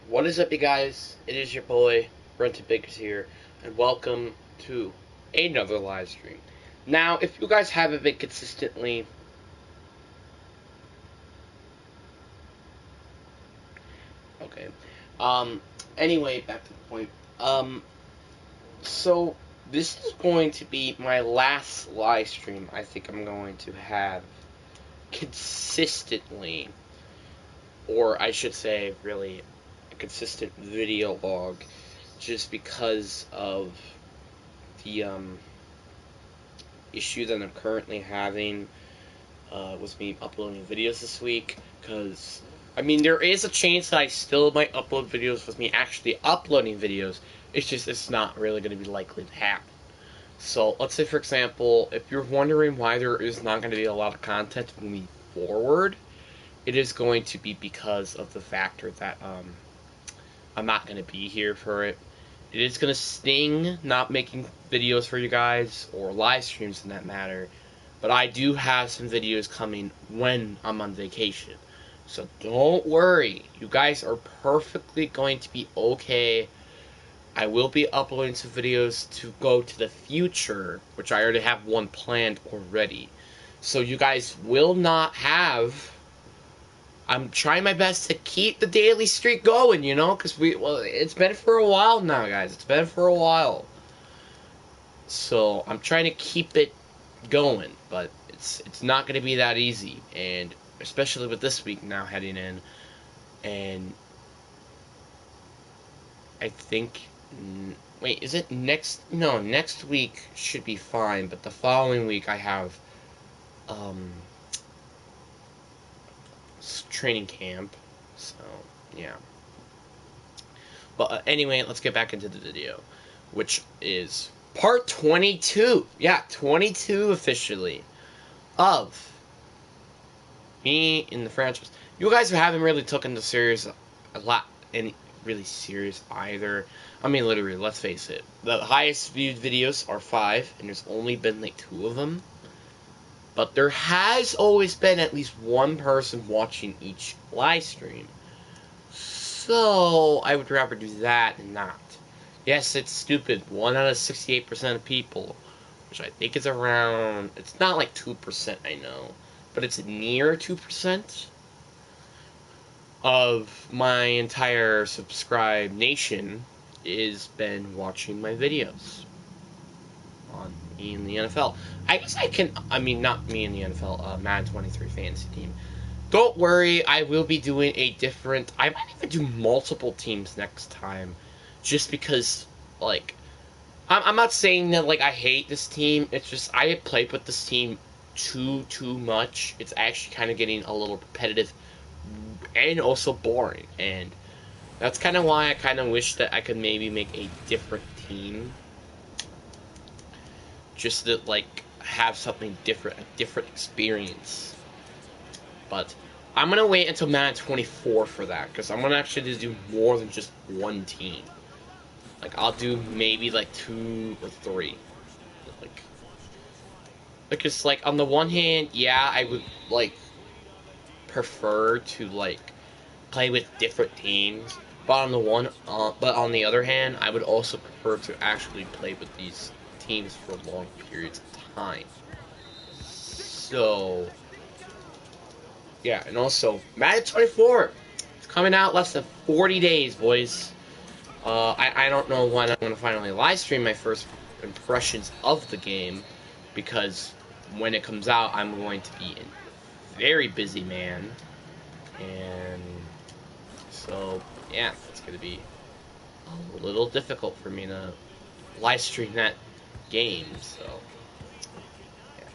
What is up, you guys? It is your boy, Rented Bakers here, and welcome to another live stream. Now, if you guys haven't been consistently... Okay. Anyway, back to the point. So, this is going to be my last live stream I think I'm going to have consistently, or I should say, really, a consistent video log, just because of the issue that I'm currently having with me uploading videos this week. Because, I mean, there is a chance that I still might upload videos with me actually uploading videos. It's just, it's not really going to be likely to happen. So, let's say, for example, if you're wondering why there is not going to be a lot of content moving forward, it is going to be because of the factor that I'm not going to be here for it. It is going to sting not making videos for you guys, or live streams in that matter, but I do have some videos coming when I'm on vacation. So don't worry, you guys are perfectly going to be okay. I will be uploading some videos to go to the future, which I already have one planned already. So you guys will not have... I'm trying my best to keep the daily streak going, you know, because it's been for a while now, guys. It's been for a while. So I'm trying to keep it going, but it's not going to be that easy, and especially with this week now heading in, and I think, wait, is it next? No, next week should be fine, but the following week I have training camp, so yeah. But anyway, let's get back into the video, which is part 22. Yeah, 22 officially of me in the franchise. You guys haven't really taken the series a lot, any really serious either. I mean, literally, let's face it. The highest viewed videos are 5, and there's only been like 2 of them. But there has always been at least one person watching each live stream. So, I would rather do that than not. Yes, it's stupid. 1 out of 68% of people, which I think is around... It's not like 2%, I know. But it's near 2% of my entire subscribed nation is been watching my videos on me in the NFL. I guess I can, I mean, not me in the NFL, Madden 23 fantasy team. Don't worry, I will be doing a different, I might even do multiple teams next time, just because, like, I'm not saying that, like, I hate this team. It's just, I have played with this team too much. It's actually kind of getting a little repetitive and also boring, and that's kind of why I kind of wish that I could maybe make a different team, just to, like, have something different, a different experience. But I'm gonna wait until Madden 24 for that, because I'm gonna actually do more than just one team. Like, I'll do maybe like 2 or 3. Like, because, like, on the one hand, yeah, I would, like, prefer to, like, play with different teams, but on the other hand, I would also prefer to actually play with these teams for long periods of time. So, yeah, and also Madden 24, it's coming out less than 40 days, boys. I don't know when I'm going to finally live stream my first impressions of the game, because when it comes out, I'm going to be a very busy man, and so, yeah, it's going to be a little difficult for me to live stream that game, so, yeah.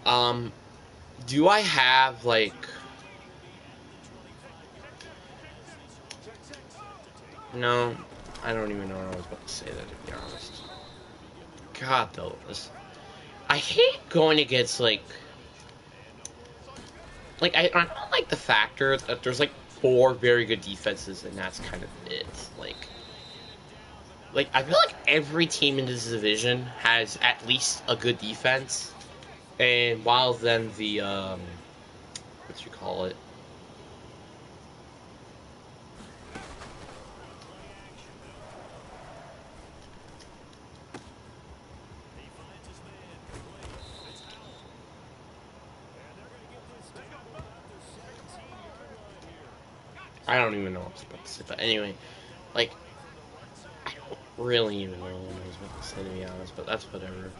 Dang. Do I have, like... No, I don't even know what I was about to say that, to be honest. God, though, I hate going against, like, I don't like the factor that there's, like, 4 very good defenses, and that's kind of it. Like, I feel like every team in this division has at least a good defense, and while then the what you call it. I don't even know what I was about to say, but anyway, like, I don't really even know what I was about to say, to be honest, but that's whatever.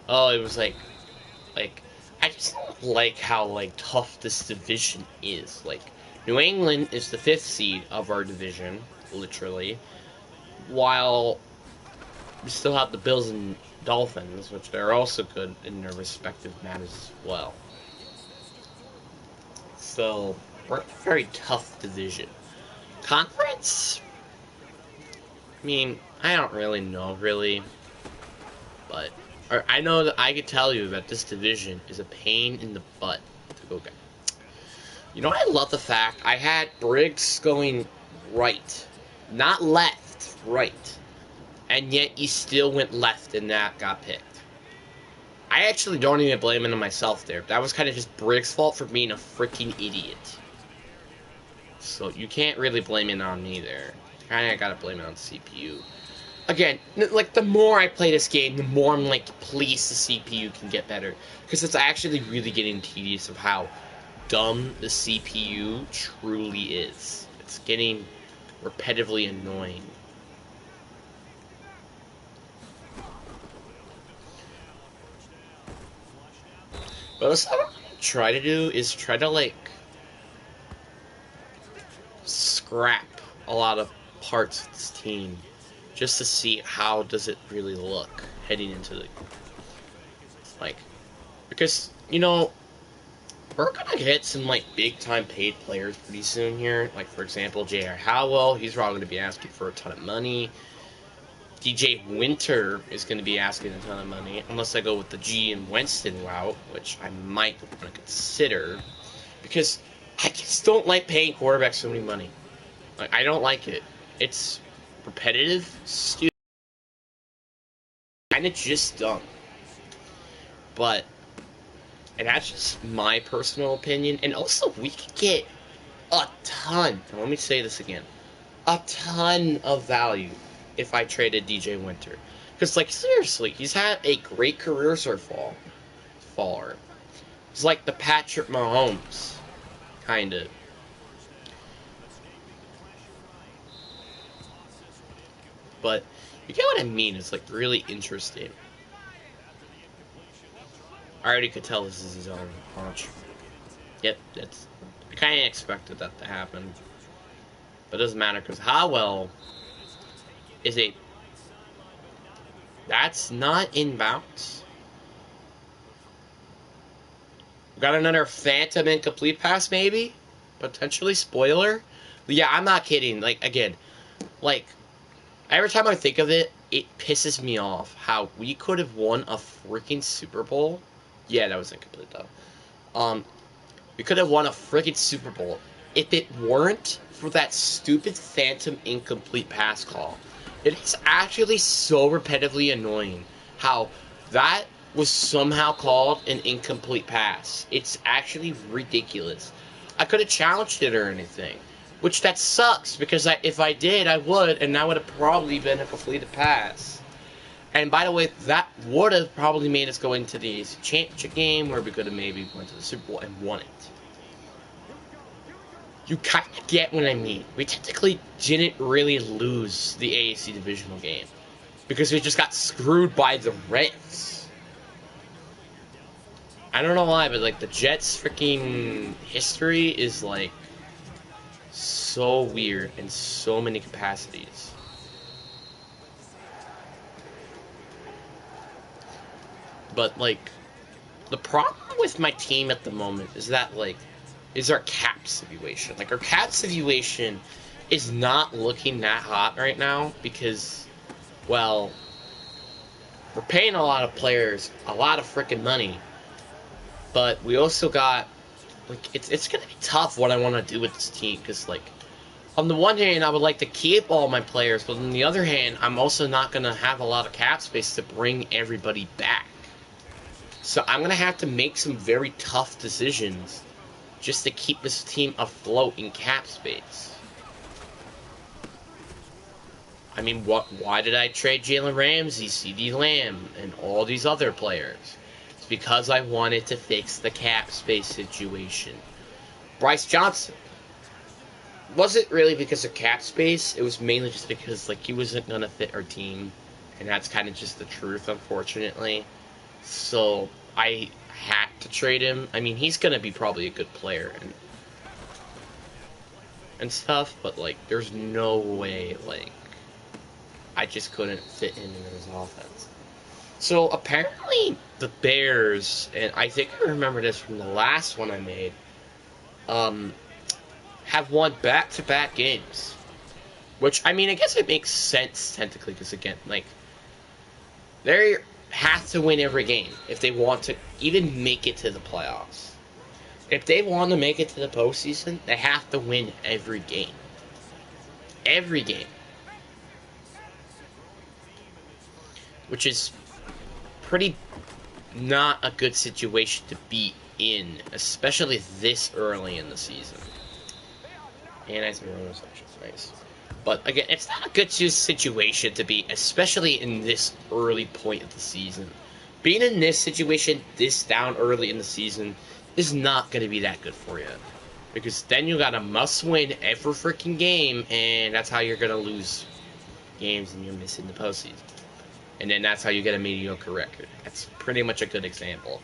Oh, it was like, I just don't like how, like, tough this division is. Like, New England is the 5th seed of our division, literally, while we still have the Bills and Dolphins, which are also good in their respective matters as well. So, we're in a very tough division. Conference? I mean, I don't really know, really. But I know that I could tell you that this division is a pain in the butt to go get. You know, I love the fact I had Briggs going right. Not left, right. And yet he still went left and that got picked. I actually don't even blame it on myself there. That was kind of just Briggs' fault for being a freaking idiot. So you can't really blame it on me there. Kinda gotta blame it on the CPU. Again, like, the more I play this game, the more I'm like, please, the CPU can get better. Because it's actually really getting tedious of how dumb the CPU truly is. It's getting repetitively annoying. But what I'm gonna try to do is try to, like, scrap a lot of parts of this team. Just to see how does it really look heading into the, like, because, you know, we're gonna get some, like, big time paid players pretty soon here. Like, for example, J.R. Howell, he's probably gonna be asking for a ton of money. DJ Winter is gonna be asking a ton of money, unless I go with the G and Winston route, which I might want to consider, because I just don't like paying quarterbacks so many money. Like, I don't like it. It's repetitive, stupid, kind of just dumb. But, and that's just my personal opinion. And also, we could get a ton, and let me say this again, a ton of value if I traded DJ Winter. Because, like, seriously, he's had a great career so far. He's like the Patrick Mahomes, kind of. But you get what I mean? It's, like, really interesting. I already could tell this is his own launch. Yep, that's. I kind of expected that to happen. But it doesn't matter, because Howell is a. That's not inbounds. We got another phantom incomplete pass, maybe? Potentially? Spoiler? But yeah, I'm not kidding. Like, again, like, every time I think of it, it pisses me off how we could have won a freaking Super Bowl. Yeah, that was incomplete, though. We could have won a freaking Super Bowl if it weren't for that stupid phantom incomplete pass call. It is actually so repetitively annoying how that was somehow called an incomplete pass. It's actually ridiculous. I could have challenged it or anything, which that sucks because if I did, I would, and that would have probably been a completed pass. And by the way, that would have probably made us go into the AFC Championship game where we could have maybe went to the Super Bowl and won it. You kind of get what I mean. We technically didn't really lose the AFC divisional game because we just got screwed by the Reds. I don't know why, but, like, the Jets' freaking history is, like, so weird in so many capacities. But, like, the problem with my team at the moment is that, like, is our cap situation. Like, our cap situation is not looking that hot right now because, well, we're paying a lot of players a lot of freaking money, but we also got, like, it's gonna be tough what I want to do with this team because, like, on the one hand, I would like to keep all my players, but on the other hand, I'm also not gonna have a lot of cap space to bring everybody back. So I'm going to have to make some very tough decisions just to keep this team afloat in cap space. I mean, why did I trade Jalen Ramsey, CeeDee Lamb, and all these other players? It's because I wanted to fix the cap space situation. Bryce Johnson. Was it really because of cap space? It was mainly just because, like, he wasn't going to fit our team. And that's kind of just the truth, unfortunately. So, I had to trade him. I mean, he's going to be probably a good player and stuff. But, like, there's no way, like, I just couldn't fit him in his offense. So, apparently, the Bears, and I think I remember this from the last one I made, have won back-to-back games. Which, I mean, I guess it makes sense, technically, because, again, like, they have to win every game if they want to even make it to the playoffs. If they want to make it to the postseason, they have to win every game. Every game. Which is pretty not a good situation to be in, especially this early in the season. And I think Rona's actually nice. But again, it's not a good situation to be, especially in this early point of the season. Being in this situation, this down early in the season, is not going to be that good for you. Because then you got a must-win every freaking game, and that's how you're going to lose games and you're missing the postseason. And then that's how you get a mediocre record. That's pretty much a good example.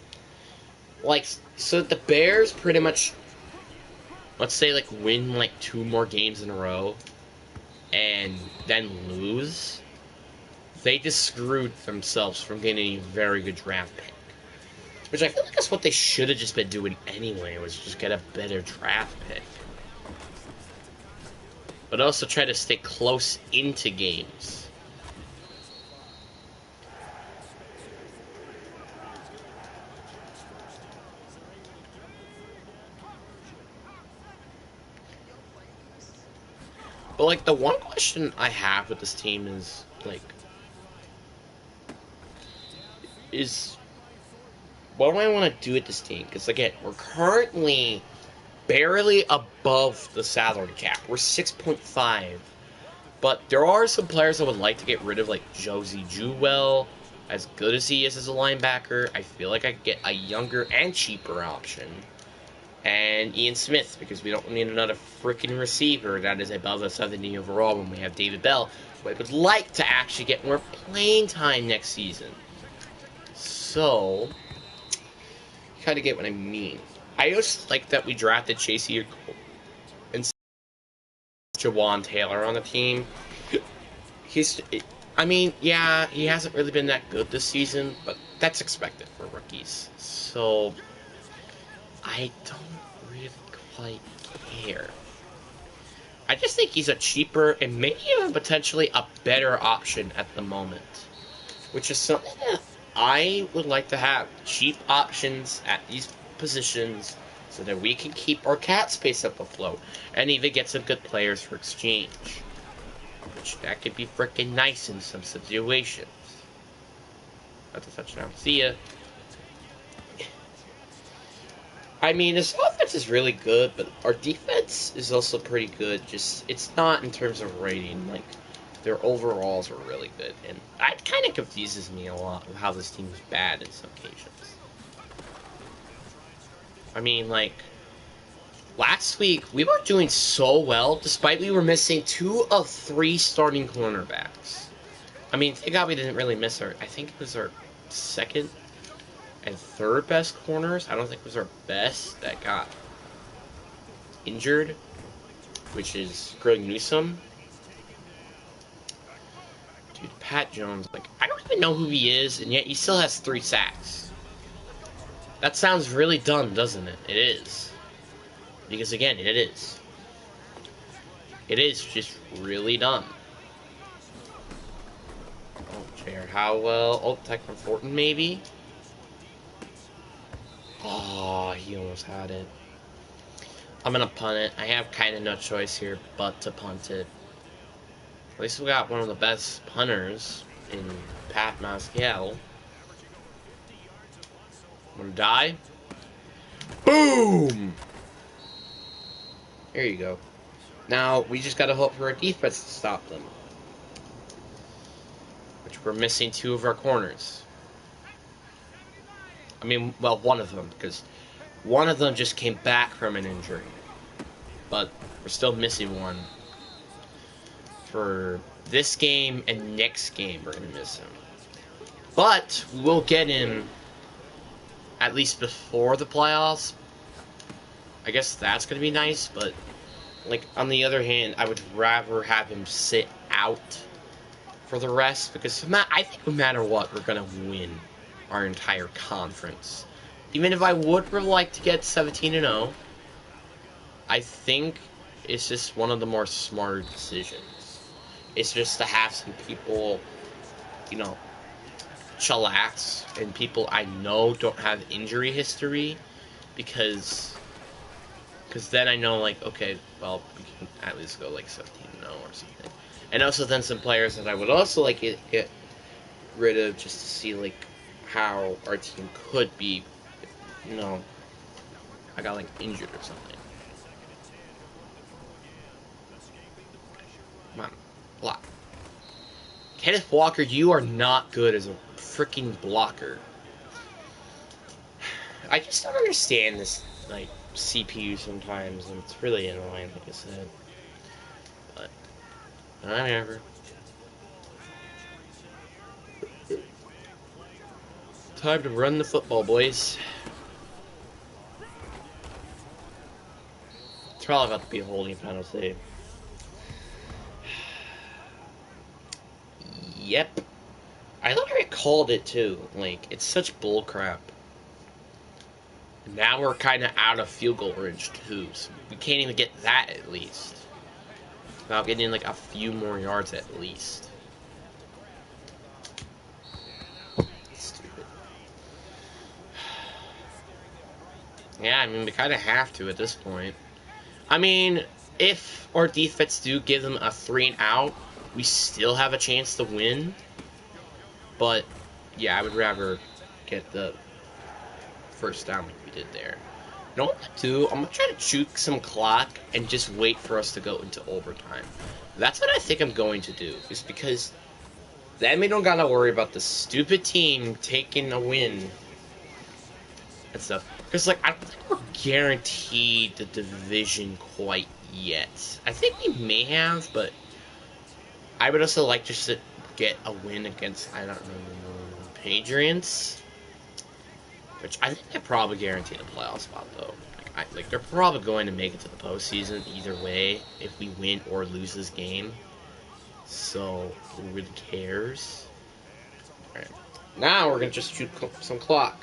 Like, so the Bears pretty much, let's say, like, win, like, 2 more games in a row, and then lose, they just screwed themselves from getting a very good draft pick. Which I feel like that's what they should have just been doing anyway, was just get a better draft pick. But also try to stay close into games. But, like, the one question I have with this team is, like, what do I want to do with this team? Because, again, we're currently barely above the salary cap. We're 6.5. But there are some players I would like to get rid of, like Josie Jewell. As good as he is as a linebacker, I feel like I could get a younger and cheaper option. And Ian Smith, because we don't need another freaking receiver that is above a 70 overall when we have David Bell, who I would like to actually get more playing time next season. So, you kind of get what I mean. I just like that we drafted Chasey and Jawan Taylor on the team. I mean, yeah, he hasn't really been that good this season, but that's expected for rookies. So, I don't really quite care. I just think he's a cheaper and maybe even potentially a better option at the moment. Which is something that I would like to have. Cheap options at these positions so that we can keep our cap space up afloat and even get some good players for exchange. Which, that could be freaking nice in some situations. That's a touchdown. See ya. I mean, this offense is really good, but our defense is also pretty good. Just, it's not in terms of rating. Like, their overalls are really good. And that kind of confuses me a lot of how this team is bad in some occasions. I mean, like, last week, we were doing so well, despite we were missing 2 of 3 starting cornerbacks. I mean, thank God we didn't really miss I think it was our second and third best corners. I don't think it was our best that got injured, which is Greg Newsome. Dude, Pat Jones, like, I don't even know who he is, and yet he still has 3 sacks. That sounds really dumb, doesn't it? It is. Because, again, it is. It is just really dumb. Oh, Jared Howell. Oh, Tyquan Thornton, maybe? Oh, he almost had it. I'm going to punt it. I have kind of no choice here but to punt it. At least we got one of the best punters in Pat Maskiel. Wanna die? Boom! There you go. Now, we just gotta hope for our defense to stop them. Which we're missing 2 of our corners. I mean, well, one of them, because one of them just came back from an injury. But we're still missing one. For this game and next game, we're going to miss him. But we'll get him at least before the playoffs. I guess that's going to be nice, but like on the other hand, I would rather have him sit out for the rest, because I think no matter what, we're going to win our entire conference. Even if I would really like to get 17-0, I think it's just one of the more smarter decisions. It's just to have some people, you know, chillax, and people I know don't have injury history, because then I know, like, okay, well, we can at least go like 17-0 or something. And also then some players that I would also like get rid of, just to see like how our team could be, you know, I got like injured or something. Come on, block. Kenneth Walker, you are not good as a freaking blocker. I just don't understand this, like, CPU sometimes, and it's really annoying, like I said. But whatever. Time to run the football, boys. It's probably about to be a holding penalty. Yep. I thought I called it too. Like, it's such bullcrap. Now we're kind of out of field goal range too, so we can't even get that at least. Without getting like a few more yards at least. Stupid. Yeah, I mean, we kind of have to at this point. I mean, if our defense do give them a 3-and-out, we still have a chance to win. But, yeah, I would rather get the first down like we did there. You know what I'm going to do? I'm going to try to juke some clock and just wait for us to go into overtime. That's what I think I'm going to do. Is because then we don't got to worry about the stupid team taking a win and stuff. Because, like, I don't think we're guaranteed the division quite yet. I think we may have, but I would also like just to get a win against, I don't know, Patriots. Which I think they probably guarantee the playoff spot, though. Like they're probably going to make it to the postseason either way, if we win or lose this game. So, who really cares? Alright. Now we're going to just shoot some clock.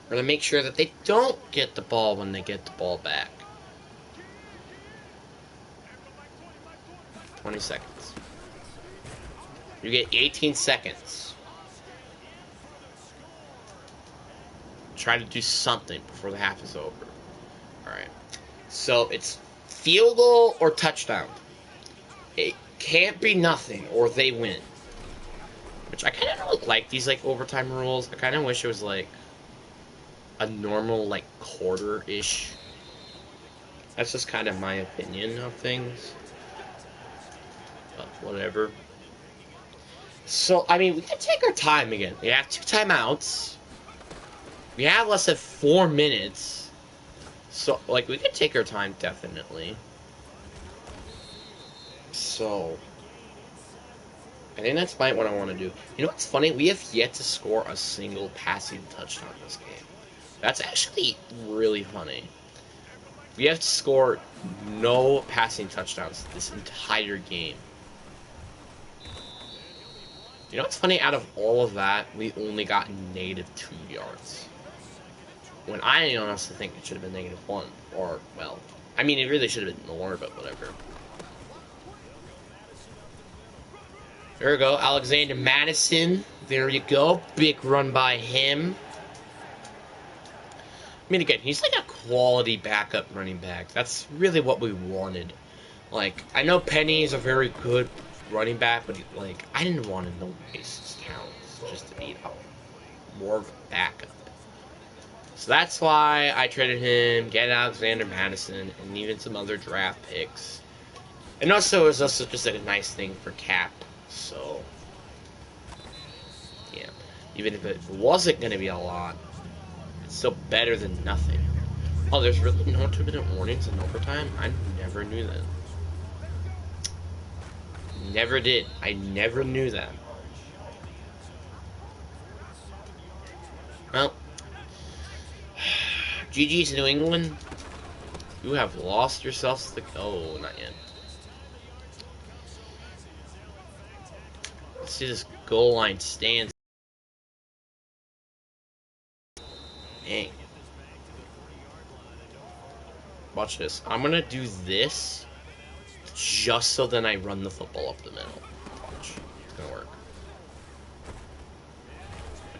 We're going to make sure that they don't get the ball when they get the ball back. 20 seconds. You get 18 seconds. Try to do something before the half is over. Alright. So, it's field goal or touchdown. It can't be nothing, or they win. Which I kind of don't like these, like, overtime rules. I kind of wish it was, like, a normal, like, quarter-ish. That's just kind of my opinion of things. But whatever. So, I mean, we can take our time again. We have 2 timeouts. We have less than 4 minutes. So, like, we can take our time, definitely. So, I think that's what I want to do. You know what's funny? We have yet to score a single passing touchdown this game. That's actually really funny. We have to score no passing touchdowns this entire game. You know what's funny? Out of all of that, we only got -2 yards. When I honestly think it should have been -1. Or, well, I mean, it really should have been more, but whatever. There we go, Alexander Madison. There you go. Big run by him. I mean, again, he's like a quality backup running back. That's really what we wanted. Like, I know Penny is a very good running back, but, like, I didn't want him to waste his talents just to be more of a backup. So that's why I traded him, get Alexander Madison, and even some other draft picks. And also, it was also just like a nice thing for Cap. So, yeah. Even if it wasn't going to be a lot, it's still better than nothing. Oh, there's really no 2-minute warnings in overtime? I never knew that. Never did. I never knew that. Well, GG's New England. You have lost yourselves the... Oh, not yet. Let's see this goal line stance. Dang. Watch this. I'm gonna do this just so then I run the football up the middle. Watch. It's gonna work.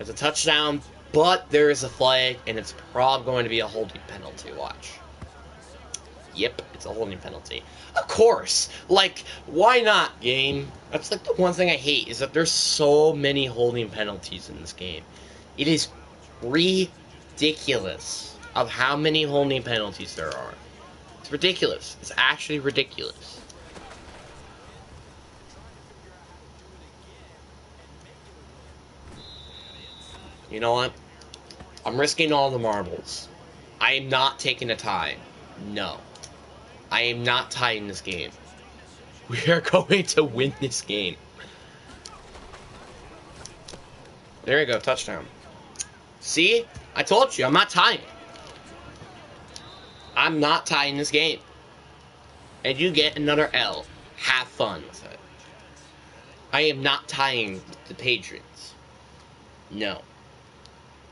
It's a touchdown, but there is a flag, and it's probably going to be a holding penalty. Watch. Yep, it's a holding penalty. Of course! Like, why not, game? That's like the one thing I hate, is that there's so many holding penalties in this game. It is ridiculous of how many holding penalties there are. It's ridiculous. It's actually ridiculous. You know what? I'm risking all the marbles. I am not taking a tie. No. I am not tying this game. We are going to win this game. There you go, touchdown. See? I told you, I'm not tying. I'm not tying this game. And you get another L. Have fun with it. I am not tying the Patriots. No.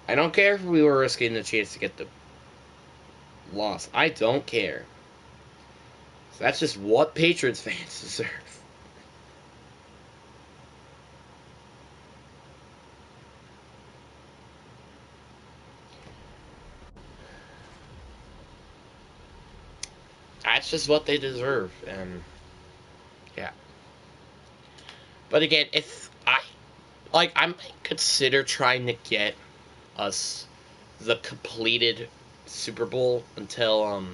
I don't care if we were risking the chance to get the loss. I don't care. So that's just what Patriots fans deserve. That's just what they deserve, and yeah. But again, if I might consider trying to get us the completed Super Bowl until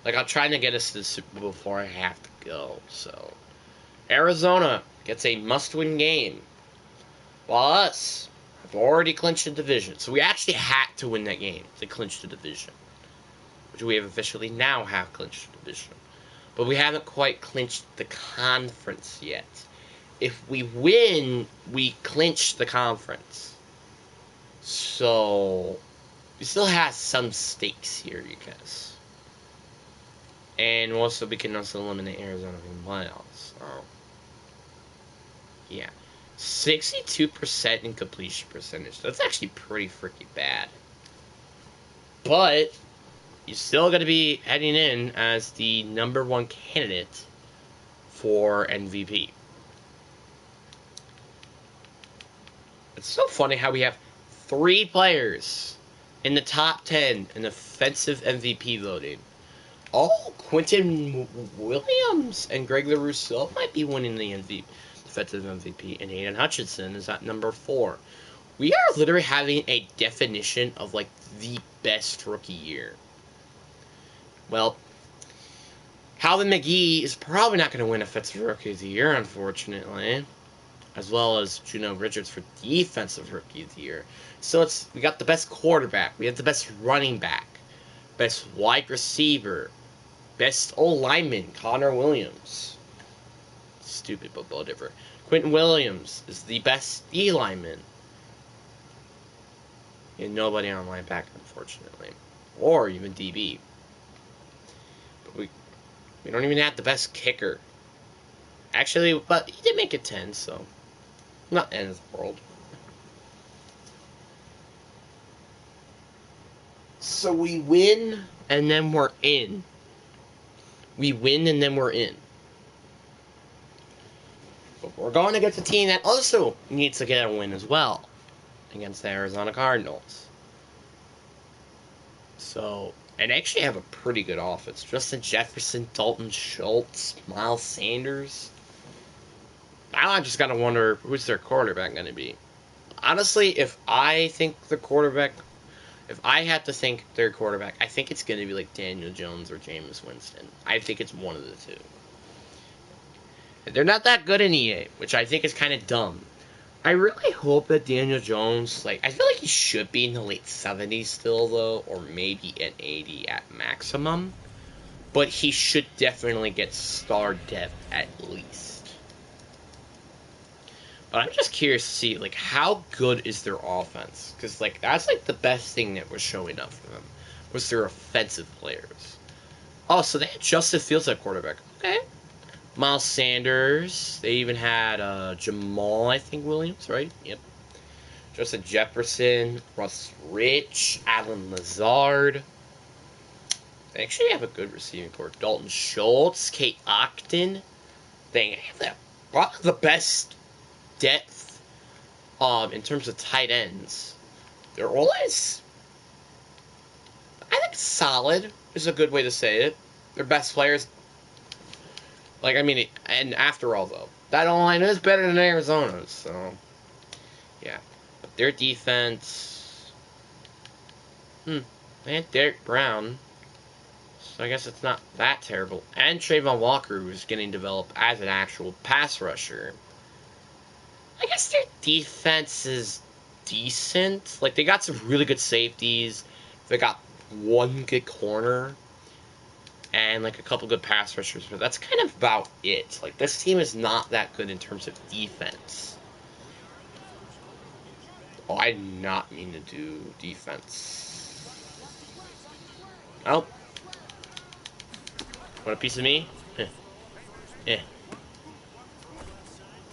like I'm trying to get us to the Super Bowl before I have to go. So Arizona gets a must-win game, while us have already clinched the division. So we actually had to win that game to clinch the division, which we have officially now have clinched the division. But we haven't quite clinched the conference yet. If we win, we clinch the conference. So we still have some stakes here, you guess. And also we can also eliminate Arizona from the playoffs. So yeah. 62% in completion percentage. That's actually pretty freaking bad. But you're still going to be heading in as the #1 candidate for MVP. It's so funny how we have 3 players in the top 10 in offensive MVP voting. Oh, Quentin Williams and Greg LaRusso might be winning the defensive MVP, and Aiden Hutchinson is at #4. We are literally having a definition of like the best rookie year. Well, Calvin McGee is probably not going to win Offensive Rookie of the Year, unfortunately, as well as Juno Richards for Defensive Rookie of the Year. So we got the best quarterback, we have the best running back, best wide receiver, best old lineman, Connor Williams. Stupid, but whatever. Quentin Williams is the best D lineman. And nobody on linebacker, unfortunately, or even DB. We don't even have the best kicker. Actually, but he did make it 10, so not the end of the world. So we win, and then we're in. We win, and then we're in. But we're going against a team that also needs to get a win as well against the Arizona Cardinals. So, and they actually have a pretty good offense. Justin Jefferson, Dalton Schultz, Miles Sanders. Now I just gotta wonder who's their quarterback gonna be. Honestly, if I think the quarterback if I had to think third quarterback, I think it's going to be like Daniel Jones or Jameis Winston. I think it's one of the two. They're not that good in EA, which I think is kind of dumb. I really hope that Daniel Jones, like, I feel like he should be in the late 70s still, though, or maybe an 80 at maximum. But he should definitely get star depth at least. But I'm just curious to see, like, how good is their offense? Because, like, that's, like, the best thing that was showing up for them, was their offensive players. Oh, so they had Justin Fields at quarterback. Okay. Miles Sanders. They even had Jamal, I think, Williams, right? Yep. Justin Jefferson, Russ Rich, Alan Lazard. They actually have a good receiving corps. Dalton Schultz, Kate Octon. They have one of the best depth in terms of tight ends. They're always, I think, solid is a good way to say it. Their best players. Like, I mean, and after all, though, that O-line is better than Arizona's, so, yeah. But their defense, they had Derek Brown, so I guess it's not that terrible. And Trayvon Walker, who's getting developed as an actual pass rusher. I guess their defense is decent. Like, they got some really good safeties. They got one good corner. And, like, a couple good pass rushers, but that's kind of about it. Like, this team is not that good in terms of defense. Oh, I did not mean to do defense. Oh. Want a piece of me?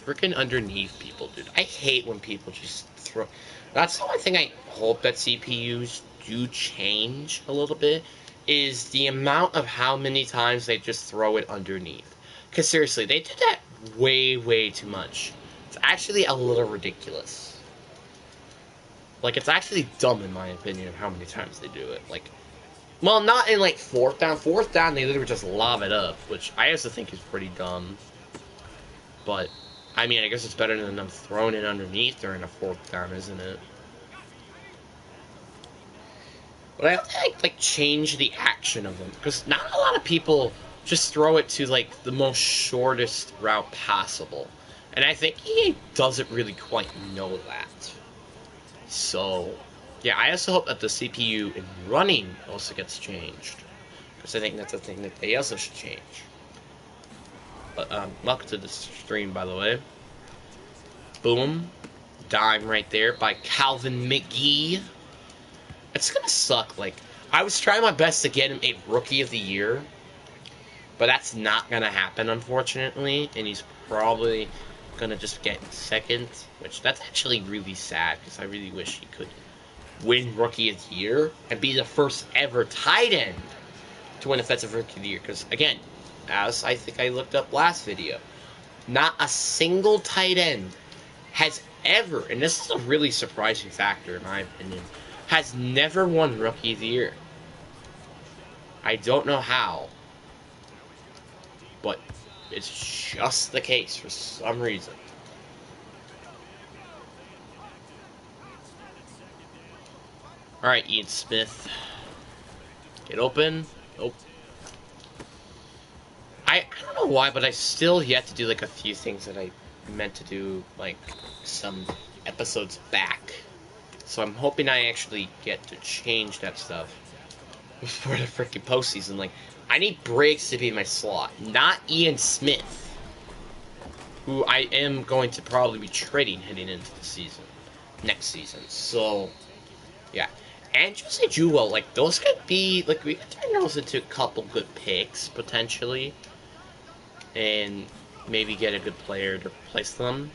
Freaking underneath people, dude. I hate when people just throw... That's the one thing I hope that CPUs do change a little bit, is the amount of how many times they just throw it underneath. Because seriously, they did that way, way too much. It's actually a little ridiculous. Like, it's actually dumb in my opinion of how many times they do it. Like, well, not in, like, fourth down. Fourth down, they literally just lob it up, which I also think is pretty dumb. But, I mean, I guess it's better than them throwing it underneath during a fourth down, isn't it? But I like change the action of them, because not a lot of people just throw it to, like, the most shortest route possible. And I think EA doesn't really quite know that. So, yeah, I also hope that the CPU in running also gets changed, because I think that's a thing that they also should change. But, welcome to the stream, by the way. Boom. Dime right there by Calvin McGee. It's gonna suck. Like, I was trying my best to get him a Rookie of the Year, but that's not gonna happen, unfortunately, and he's probably gonna just get second, which that's actually really sad, because I really wish he could win Rookie of the Year and be the first ever tight end to win Offensive Rookie of the Year, because, again, as I think I looked up last video, not a single tight end has ever, and this is a really surprising factor in my opinion, has never won Rookie of the Year. I don't know how, but it's just the case for some reason. Alright, Ian Smith. Get open. Nope. I don't know why, but I still yet to do, like, a few things that I meant to do, like, some episodes back. So I'm hoping I actually get to change that stuff before the freaking postseason. Like, I need Briggs to be my slot, not Ian Smith, who I am going to probably be trading heading into the season, next season. So, yeah. And Jose Jewell, like, those could be, like, we could turn those into a couple good picks, potentially, and maybe get a good player to replace them.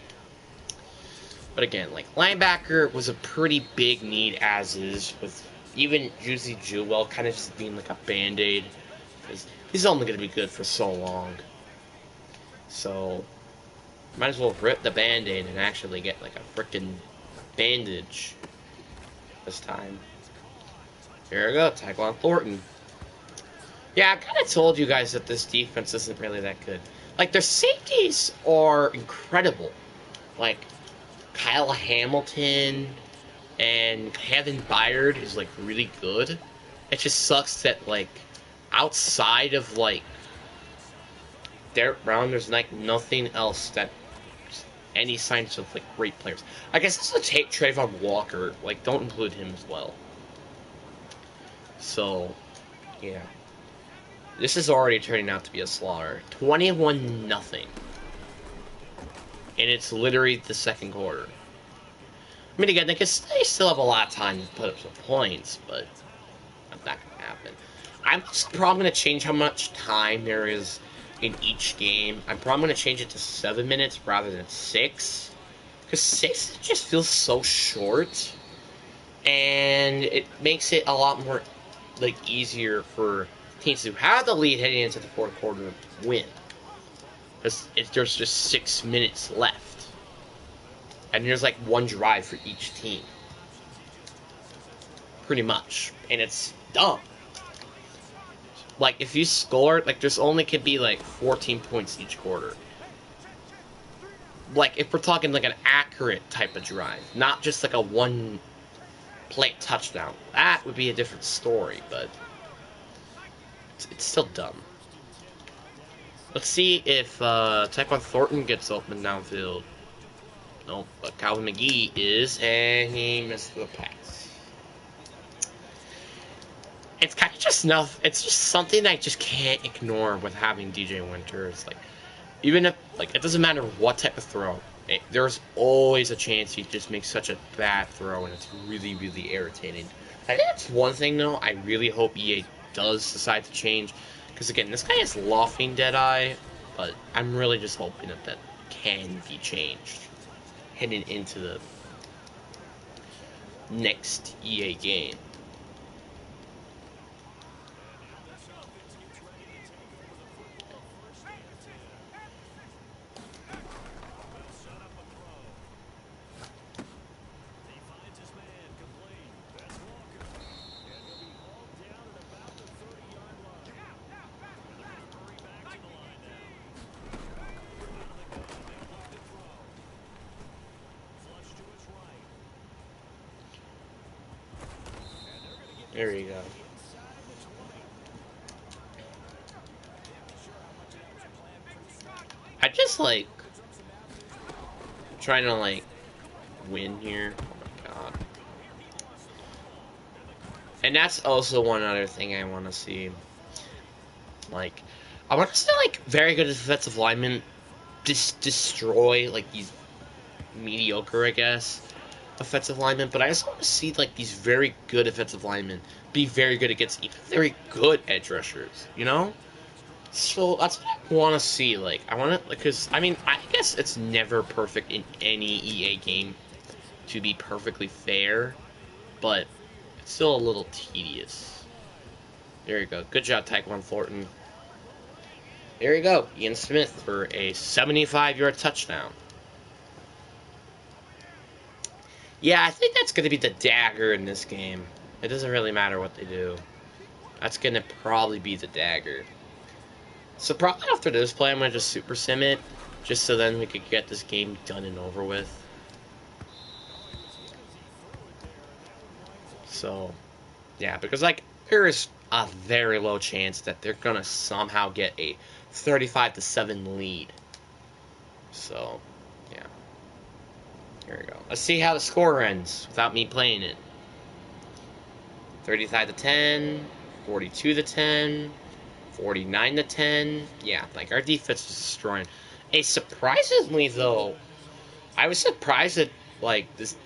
But again, like, linebacker was a pretty big need as is, with even Juicy Jewell kind of just being like a band-aid, because he's only going to be good for so long. So, might as well rip the band-aid and actually get, like, a freaking bandage this time. Here we go, Tyquan Thornton. Yeah, I kind of told you guys that this defense isn't really that good. Like, their safeties are incredible. Like, Kyle Hamilton, and having Byard is like really good. It just sucks that like outside of like Derek Brown, there's like nothing else that any signs of like great players. I guess this is a take Trayvon Walker. Like, don't include him as well. So, yeah, this is already turning out to be a slaughter. 21-0, and it's literally the second quarter. I mean, again, they still have a lot of time to put up some points, but that's not gonna happen. I'm probably gonna change how much time there is in each game. I'm probably gonna change it to 7 minutes rather than 6. Because 6 just feels so short, and it makes it a lot more like easier for teams who have the lead heading into the fourth quarter to win. Because there's just 6 minutes left, and there's like one drive for each team, pretty much, and it's dumb. Like if you score, like there's only could be like 14 points each quarter. Like, if we're talking, like, an accurate type of drive, not just, like, a one-play touchdown, that would be a different story, but it's still dumb. Let's see if Tyquan Thornton gets open downfield. Nope, but Calvin McGee is, and he missed the pass. It's kind of just enough. It's just something I just can't ignore with having DJ Winters. Like, even if, like, it doesn't matter what type of throw, there's always a chance he just makes such a bad throw, and it's really, really irritating. I think that's one thing, though, I really hope EA does decide to change. Because, again, this guy is laughing Deadeye, but I'm really just hoping that that can be changed heading into the next EA game. There you go. I just, like, trying to, like, win here. Oh, my God. And that's also one other thing I want to see. Like, I want to see, like, very good defensive linemen destroy, like, these mediocre, I guess, offensive linemen, but I also want to see like these very good offensive linemen be very good against even very good edge rushers, you know? So that's what I want to see. Like, I want to, because I mean, I guess it's never perfect in any EA game to be perfectly fair, but it's still a little tedious. There you go. Good job, Tyquan Thornton. There you go, Ian Smith for a 75-yard touchdown. Yeah, I think that's going to be the dagger in this game. It doesn't really matter what they do. That's going to probably be the dagger. So probably after this play, I'm going to just super sim it, just so then we could get this game done and over with. So, yeah, because, like, there is a very low chance that they're going to somehow get a 35-7 lead. So, yeah. Here we go. Let's see how the score ends without me playing it. 35-10, 42-10, 49-10. Yeah, like our defense is destroying. Surprisingly though, I was surprised that like this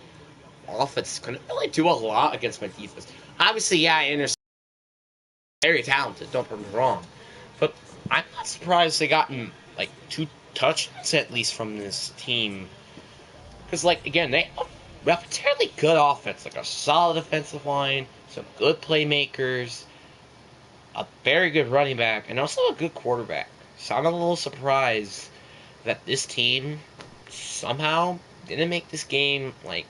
offense couldn't really do a lot against my defense. Obviously, yeah, I understand. Very talented. Don't get me wrong, but I'm not surprised they gotten like 2 touchdowns at least from this team. Because, like, again, they have a fairly good offense, like a solid offensive line, some good playmakers, a very good running back, and also a good quarterback. So I'm a little surprised that this team somehow didn't make this game, like,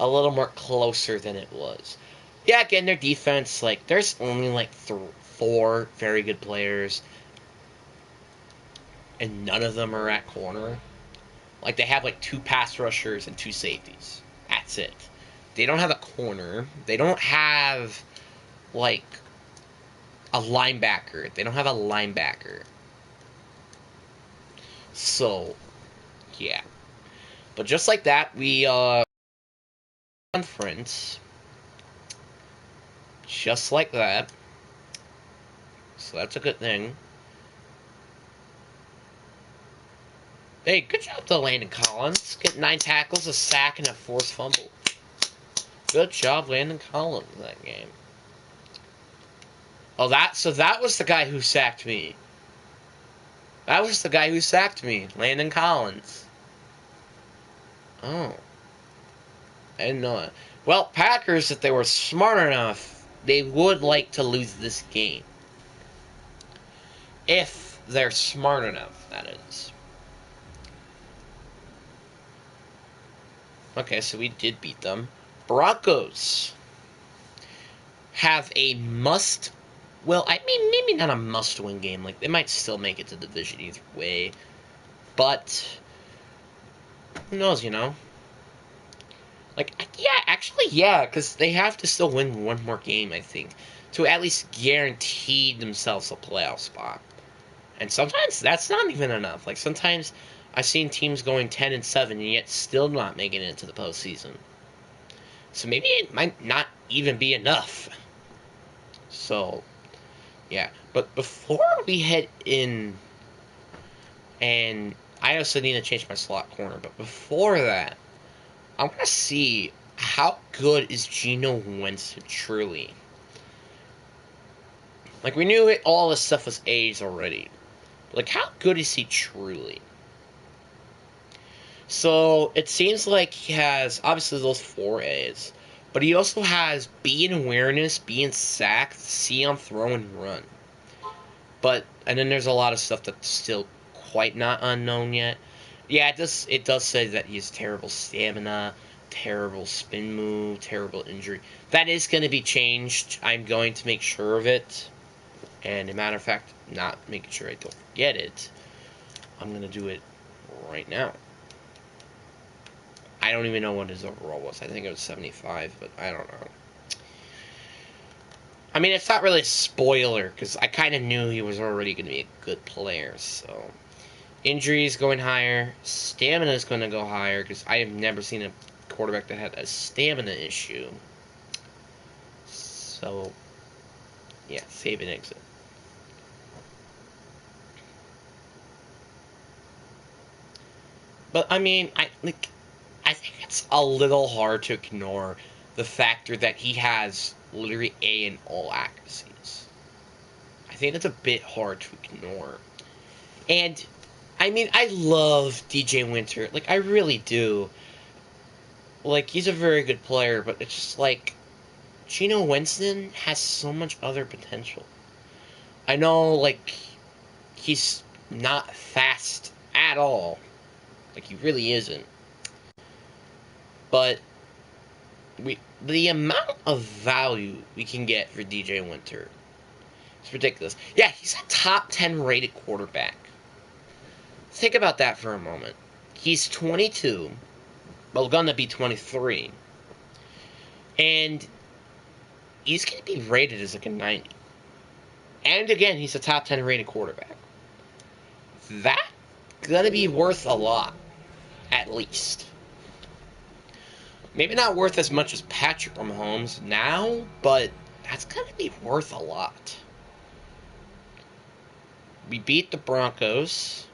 a little more closer than it was. Yeah, again, their defense, like, there's only, like, 4 very good players, and none of them are at corner. Like, they have, like, 2 pass rushers and 2 safeties. That's it. They don't have a corner. They don't have, like, a linebacker. They don't have a linebacker. So, yeah. But just like that, we, conference. Just like that. So that's a good thing. Hey, good job to Landon Collins. Get 9 tackles, a sack, and a forced fumble. Good job, Landon Collins, in that game. Oh, so that was the guy who sacked me. That was the guy who sacked me, Landon Collins. Oh. I didn't know that. Well, Packers, if they were smart enough, they would like to lose this game. If they're smart enough, that is. Okay, so we did beat them. Broncos have a must... Well, I mean, maybe not a must-win game. Like, they might still make it to the division either way. But, who knows, you know? Like, yeah, actually, yeah, because they have to still win one more game, I think, to at least guarantee themselves a playoff spot. And sometimes that's not even enough. Like, sometimes I've seen teams going 10-7 and yet still not making it into the postseason. So maybe it might not even be enough. So, yeah. But before we head in, and I also need to change my slot corner, but before that, I want to see how good is Geno Winston truly. Like, we knew all this stuff was A's already. Like, how good is he truly? So, it seems like he has, obviously, those 4 A's. But he also has B in awareness, B in sack, C on throw and run. And then there's a lot of stuff that's still quite not unknown yet. Yeah, it does say that he has terrible stamina, terrible spin move, terrible injury. That is going to be changed. I'm going to make sure of it. And as a matter of fact, not making sure I don't forget it, I'm going to do it right now. I don't even know what his overall was. I think it was 75, but I don't know. I mean, it's not really a spoiler, because I kind of knew he was already going to be a good player, so... Injuries going higher. Stamina is going to go higher, because I have never seen a quarterback that had a stamina issue. So, yeah, save and exit. But, I mean, I think it's a little hard to ignore the factor that he has literally A in all accuracies. I think that's a bit hard to ignore. And, I mean, I love DJ Winter. Like, I really do. Like, he's a very good player, but it's just like, Geno Winston has so much other potential. I know, like, he's not fast at all. Like, he really isn't. But the amount of value we can get for DJ Winter is ridiculous. Yeah, he's a top 10 rated quarterback. Think about that for a moment. He's 22. Well, gonna be 23. And he's going to be rated as like a 90. And again, he's a top 10 rated quarterback. That's going to be worth a lot. At least. Maybe not worth as much as Patrick Mahomes now, but that's going to be worth a lot. We beat the Broncos.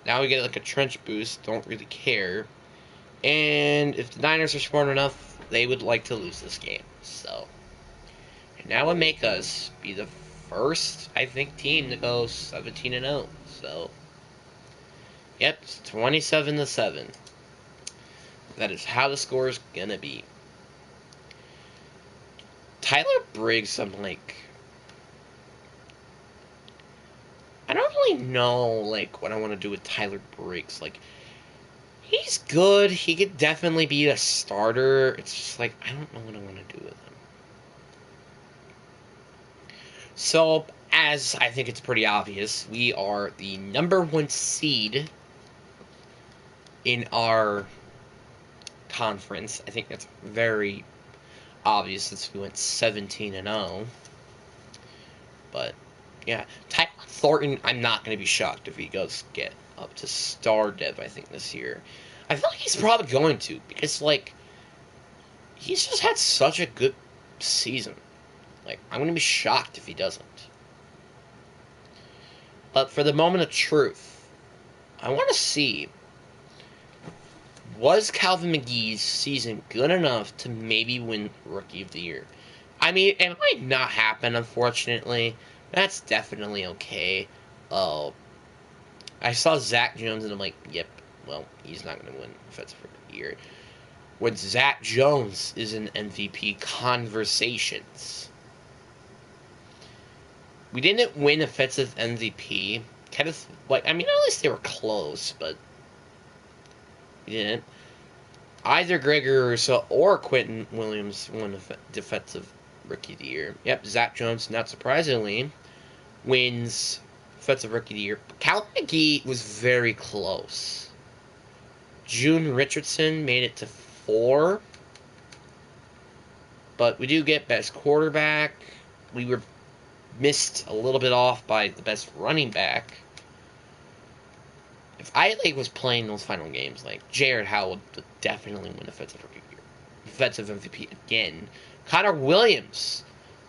Now we get like a trench boost. Don't really care. And if the Niners are smart enough, they would like to lose this game. So, and that would make us be the first, I think, team to go 17-0. So, yep, it's 27-7. That is how the score is gonna be. Tyler Briggs, I'm like, I don't really know, like, what I want to do with Tyler Briggs. Like, he's good. He could definitely be a starter. It's just like, I don't know what I want to do with him. So, as I think it's pretty obvious, we are the number 1 seed in our conference. I think that's very obvious since we went 17-0. But yeah, Tyquan Thornton, I'm not going to be shocked if he does get up to star dev, I think, this year. I feel like he's probably going to, because, like, he's just had such a good season. Like, I'm going to be shocked if he doesn't. But for the moment of truth, I want to see, was Calvin McGee's season good enough to maybe win Rookie of the Year? I mean, it might not happen, unfortunately. That's definitely okay. I saw Zach Jones, and I'm like, yep, well, he's not going to win Offensive Rookie of the Year. When Zach Jones is in MVP conversations. We didn't win Offensive MVP. Kenneth, like, I mean, at least they were close, but we didn't. Either Gregory Rousseau or Quentin Williams won Defensive Rookie of the Year. Yep, Zach Jones, not surprisingly, wins Defensive Rookie of the Year. Calvin McGee was very close. June Richardson made it to 4. But we do get Best Quarterback. We were missed a little bit off by the Best Running Back. If I was playing those final games, Jared Howell would definitely win Offensive Rookie of the Year. Offensive MVP again. Connor Williams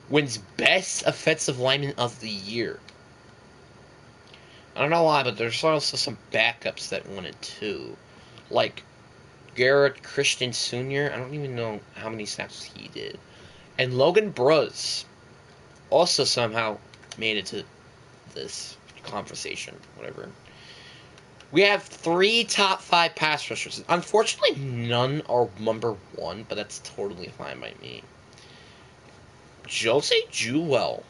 wins Best Offensive Lineman of the Year. I don't know why, but there's also some backups that won it too. Like Garrett Christian Sr. I don't even know how many snaps he did. And Logan Bruz also somehow made it to this conversation, whatever. We have 3 top 5 pass rushers. Unfortunately, none are number 1, but that's totally fine by me. Jose Jewell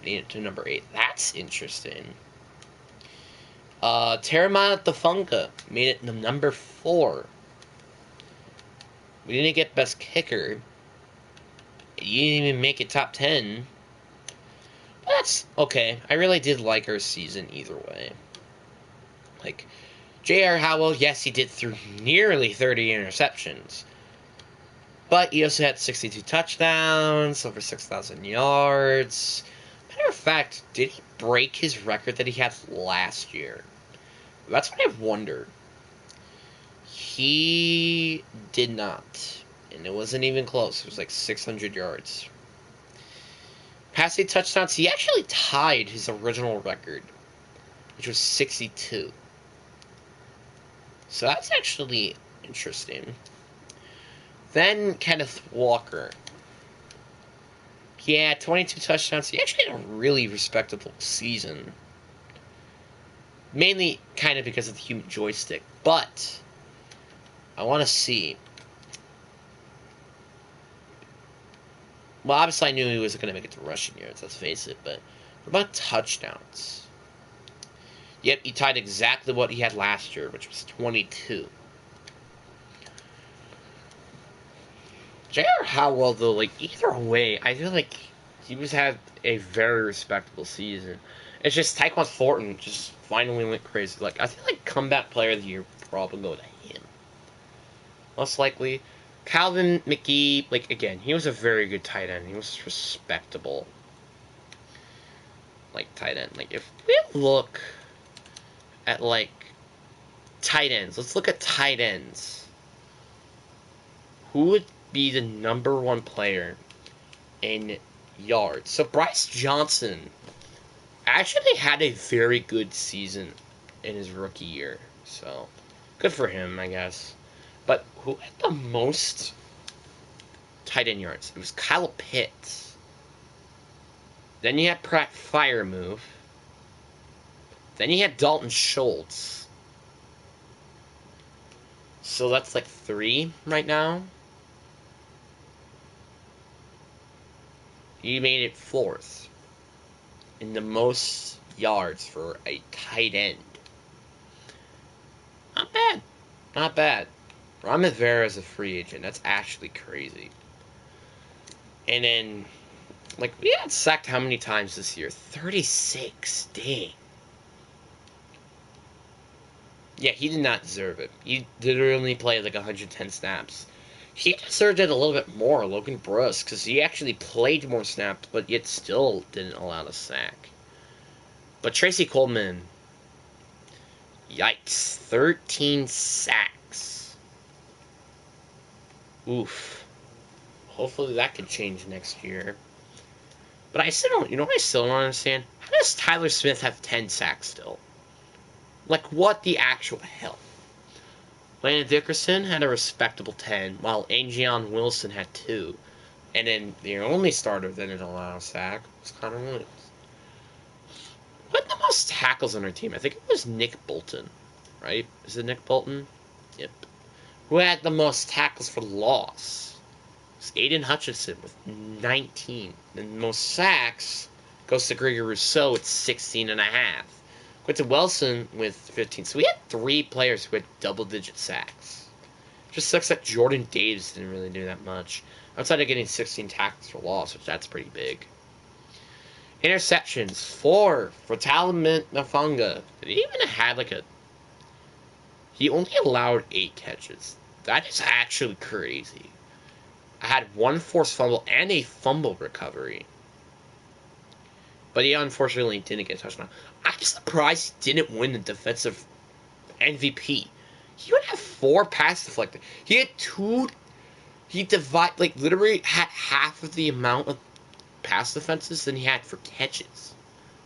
made it to number 8. That's interesting. Terramana Tafunga made it to number 4. We didn't get Best Kicker. You didn't even make it top 10. But that's okay. I really did like our season either way. Like, J.R. Howell, yes, he did throw nearly 30 interceptions. But he also had 62 touchdowns, over 6,000 yards. Matter of fact, did he break his record that he had last year? That's what I've wondered. He did not. And it wasn't even close. It was like 600 yards. Passing touchdowns, he actually tied his original record, which was 62. So that's actually interesting. Then Kenneth Walker. Yeah, 22 touchdowns. He actually had a really respectable season. Mainly kind of because of the human joystick. But I want to see. Well, obviously I knew he wasn't going to make it to rushing yards, let's face it. But what about touchdowns? Yep, he tied exactly what he had last year, which was 22. J.R. Howell, though, either way, I feel like he was had a very respectable season. It's just Tyquan Thornton just finally went crazy. I feel like Comeback Player of the Year probably go to him. Most likely. Calvin McGee, again, he was a very good tight end. He was respectable. Tight end. If we look at, tight ends. Let's look at tight ends. Who would be the number 1 player in yards? So Bryce Johnson actually had a very good season in his rookie year. So, good for him, I guess. But who had the most tight end yards? It was Kyle Pitts. Then you had Pratt Firemove. Then you had Dalton Schultz. So that's 3 right now. He made it 4th in the most yards for a tight end. Not bad. Not bad. Ron Rivera is a free agent. That's actually crazy. And then, we got sacked how many times this year? 36. Dang. Yeah, he did not deserve it. He literally played like 110 snaps. He deserved it a little bit more, Logan Bruss, because he actually played more snaps, but yet still didn't allow a sack. But Tracy Coleman, yikes, 13 sacks. Oof. Hopefully that can change next year. But I still don't, I still don't understand. How does Tyler Smith have 10 sacks still? Like, what the actual hell? Landon Dickerson had a respectable 10, while Angion Wilson had 2. And then the only starter that didn't allow a sack was Connor Williams. Who had the most tackles on our team? I think it was Nick Bolton, right? Is it Nick Bolton? Yep. Who had the most tackles for loss? It was Aiden Hutchinson with 19. And most sacks goes to Gregory Rousseau at 16 and a half. Quentin Wilson with 15. So we had 3 players who had double-digit sacks. Just sucks that Jordan Davis didn't really do that much. Outside of getting 16 tackles for loss, which that's pretty big. Interceptions, 4 for Talamin Nafunga. Did he even have like a... He only allowed 8 catches. That is actually crazy. I had 1 forced fumble and a fumble recovery. But he unfortunately didn't get a touchdown. I'm surprised he didn't win the defensive MVP. He would have 4 pass deflected. He had 2... He literally had half of the amount of pass defenses than he had for catches.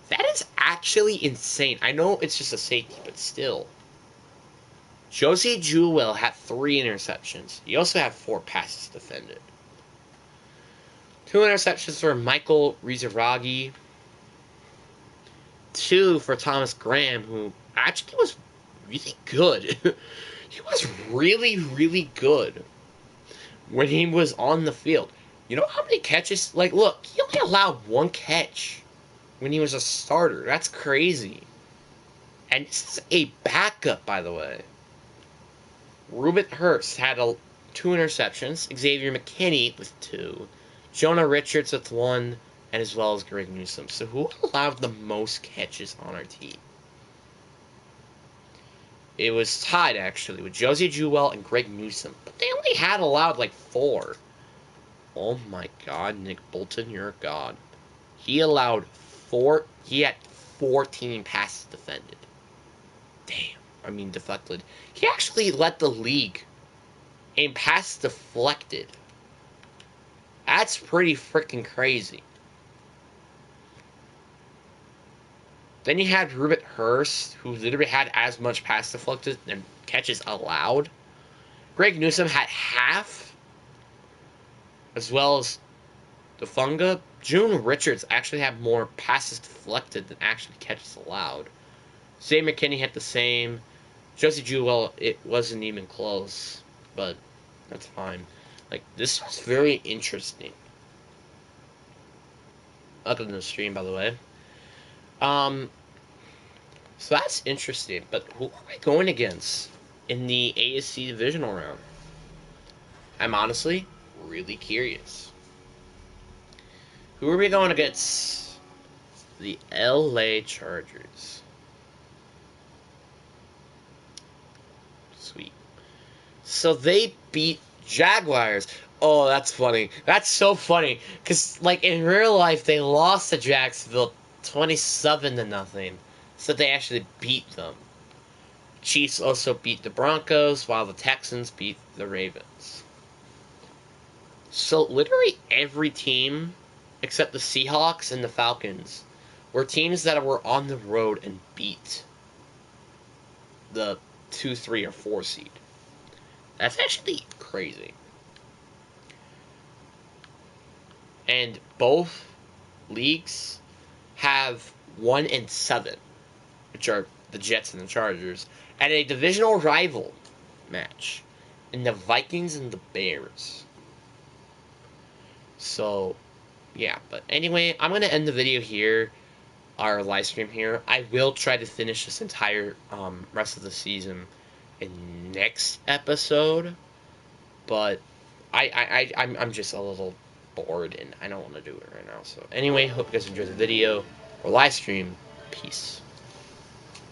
That is actually insane. I know it's just a safety, but still. Josie Jewell had 3 interceptions. He also had 4 passes defended. 2 interceptions for Michael Rizaragi. 2 for Thomas Graham, who actually was really good. He was really, really good when he was on the field. You know how many catches? Like, look, he only allowed 1 catch when he was a starter. That's crazy. And this is a backup, by the way. Reuben Hurst had 2 interceptions. Xavier McKinney with 2. Jonah Richards with 1. And as well as Greg Newsome. So who allowed the most catches on our team? It was tied, actually, with Josie Jewell and Greg Newsome. But they only had allowed, like, 4. Oh, my God, Nick Bolton, you're a god. He allowed 4... He had 14 passes defended. Damn. I mean, deflected. He actually led the league in passes deflected. That's pretty freaking crazy. Then you had Reuben Hurst, who literally had as much pass deflected and catches allowed. Greg Newsome had half, as well as Defunga. June Richards actually had more passes deflected than actually catches allowed. Zay McKinney had the same. Josie Jewell, it wasn't even close, but that's fine. Like, this was very interesting. Other than the stream, by the way. So that's interesting, but who are we going against in the ASC divisional round? I'm honestly really curious. Who are we going against? The LA Chargers. Sweet. So they beat Jaguars. Oh, that's funny. That's so funny. Because, like, in real life, they lost to Jacksonville 27-0. So they actually beat them. Chiefs also beat the Broncos, while the Texans beat the Ravens. So literally every team, except the Seahawks and the Falcons, were teams that were on the road and beat the 2, 3, or 4 seed. That's actually crazy. And both leagues have 1-7, which are the Jets and the Chargers, at a divisional rival match in the Vikings and the Bears. So, yeah. But anyway, I'm going to end the video here, our live stream here. I will try to finish this entire rest of the season in next episode, but I'm just a little bored and I don't want to do it right now. So anyway, hope you guys enjoyed the video or live stream. Peace.